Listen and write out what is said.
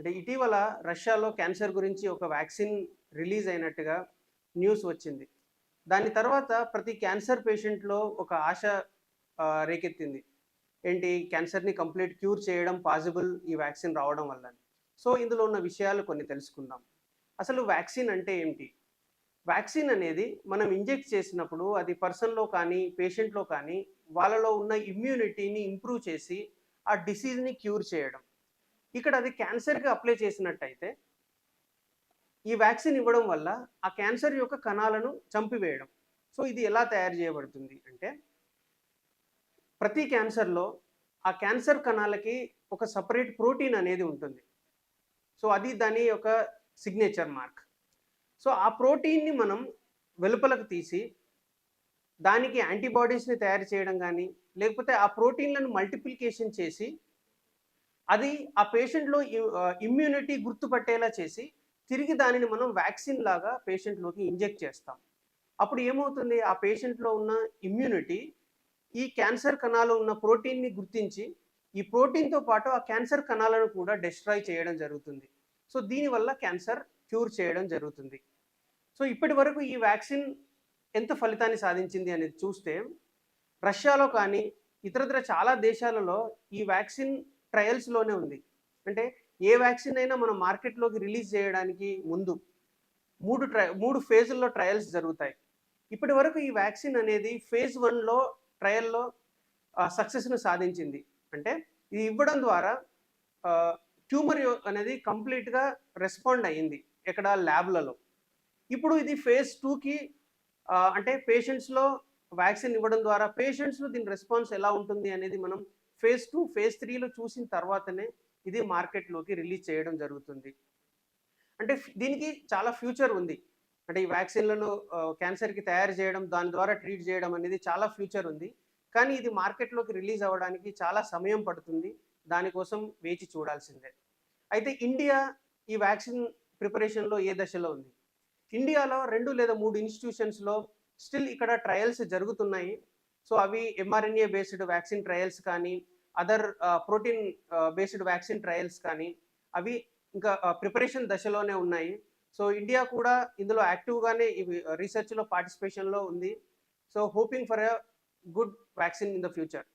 అంటే ఇటీవల రష్యాలో క్యాన్సర్ గురించి ఒక వ్యాక్సిన్ రిలీజ్ అయినట్టుగా న్యూస్ వచ్చింది. దాని తర్వాత ప్రతి క్యాన్సర్ పేషెంట్‌లో ఒక ఆశ రేకెత్తింది. ఏంటి క్యాన్సర్‌ని కంప్లీట్ క్యూర్ చేయడం పాసిబుల్ ఈ వ్యాక్సిన్ రావడం వల్లని. సో, ఇందులో ఉన్న విషయాలు కొన్ని తెలుసుకుందాం. అసలు వ్యాక్సిన్ అంటే ఏంటి? వ్యాక్సిన్ అనేది మనం ఇంజెక్ట్ చేసినప్పుడు అది పర్సన్‌లో కానీ, పేషెంట్‌లో కానీ వాళ్ళలో ఉన్న ఇమ్యూనిటీని ఇంప్రూవ్ చేసి ఆ డిసీజ్‌ని క్యూర్ చేయడం. ఇక్కడ అది క్యాన్సర్‌కి అప్లై చేసినట్టయితే, ఈ వ్యాక్సిన్ ఇవ్వడం వల్ల ఆ క్యాన్సర్ యొక్క కణాలను చంపివేయడం. సో, ఇది ఎలా తయారు చేయబడుతుంది అంటే, ప్రతి క్యాన్సర్‌లో ఆ క్యాన్సర్ కణాలకి ఒక సెపరేట్ ప్రోటీన్ అనేది ఉంటుంది. సో, అది దాని యొక్క సిగ్నేచర్ మార్క్. సో, ఆ ప్రోటీన్‌ని మనం వెలుపలకు తీసి, దానికి యాంటీబాడీస్‌ని తయారు చేయడం గానీ, లేకపోతే ఆ ప్రోటీన్‌లను మల్టిప్లికేషన్ చేసి అది ఆ పేషెంట్‌లో ఇమ్యూనిటీ గుర్తుపట్టేలా చేసి, తిరిగి దానిని మనం వ్యాక్సిన్ లాగా పేషెంట్‌లోకి ఇంజెక్ట్ చేస్తాం. అప్పుడు ఏమవుతుంది? ఆ పేషెంట్‌లో ఉన్న ఇమ్యూనిటీ ఈ క్యాన్సర్ కణాలు ఉన్న ప్రోటీన్‌ని గుర్తించి, ఈ ప్రోటీన్‌తో పాటు ఆ క్యాన్సర్ కణాలను కూడా డెస్ట్రాయ్ చేయడం జరుగుతుంది. సో, దీనివల్ల క్యాన్సర్ క్యూర్ చేయడం జరుగుతుంది. సో, ఇప్పటివరకు ఈ వ్యాక్సిన్ ఎంత ఫలితాన్ని సాధించింది అనేది చూస్తే, రష్యాలో కానీ, ఇతరత్ర చాలా దేశాలలో ఈ వ్యాక్సిన్ ట్రయల్స్‌లోనే ఉంది. అంటే ఏ వ్యాక్సిన్ అయినా మనం మార్కెట్‌లోకి రిలీజ్ చేయడానికి ముందు 3 ఫేజుల్లో ట్రయల్స్ జరుగుతాయి. ఇప్పటివరకు ఈ వ్యాక్సిన్ అనేది ఫేజ్ 1లో ట్రయల్‌లో సక్సెస్‌ని సాధించింది. అంటే ఇది ఇవ్వడం ద్వారా ఆహ్, ట్యూమర్ అనేది కంప్లీట్‌గా రెస్పాండ్ అయింది. ఎక్కడ ల్యాబ్‌లలో. ఇప్పుడు ఇది ఫేజ్ 2కి అంటే పేషెంట్స్‌లో వ్యాక్సిన్ ఇవ్వడం ద్వారా పేషెంట్స్‌లో దీని రెస్పాన్స్ ఎలా ఉంటుంది అనేది మనం ఫేజ్ 2, ఫేజ్ 3లో చూసిన తర్వాతనే ఇది మార్కెట్‌లోకి రిలీజ్ చేయడం జరుగుతుంది. అంటే దీనికి చాలా ఫ్యూచర్ ఉంది. అంటే ఈ వ్యాక్సిన్‌లను క్యాన్సర్‌కి తయారు చేయడం, దాని ద్వారా ట్రీట్ చేయడం అనేది చాలా ఫ్యూచర్ ఉంది. కానీ ఇది మార్కెట్‌లోకి రిలీజ్ అవ్వడానికి చాలా సమయం పడుతుంది. దానికోసం వేచి చూడాల్సిందే. అయితే ఇండియా ఈ వ్యాక్సిన్ ప్రిపరేషన్‌లో ఏ దశలో ఉంది? ఇండియాలో 2 లేదా 3 ఇన్‌స్టిట్యూషన్స్‌లో స్టిల్ ఇక్కడ ట్రయల్స్ జరుగుతున్నాయి. సో, అవి ఎంఆర్ఎన్ఏ బేస్డ్ వ్యాక్సిన్ ట్రయల్స్ కానీ, other protein based vaccine trials కానీ, అవి ఇంకా ప్రిపరేషన్ దశలోనే ఉన్నాయి. సో, ఇండియా కూడా ఇందులో యాక్టివ్‌గానే ఇవి రీసెర్చ్‌లో పార్టిసిపేషన్‌లో ఉంది. So, hoping for a good vaccine in the future.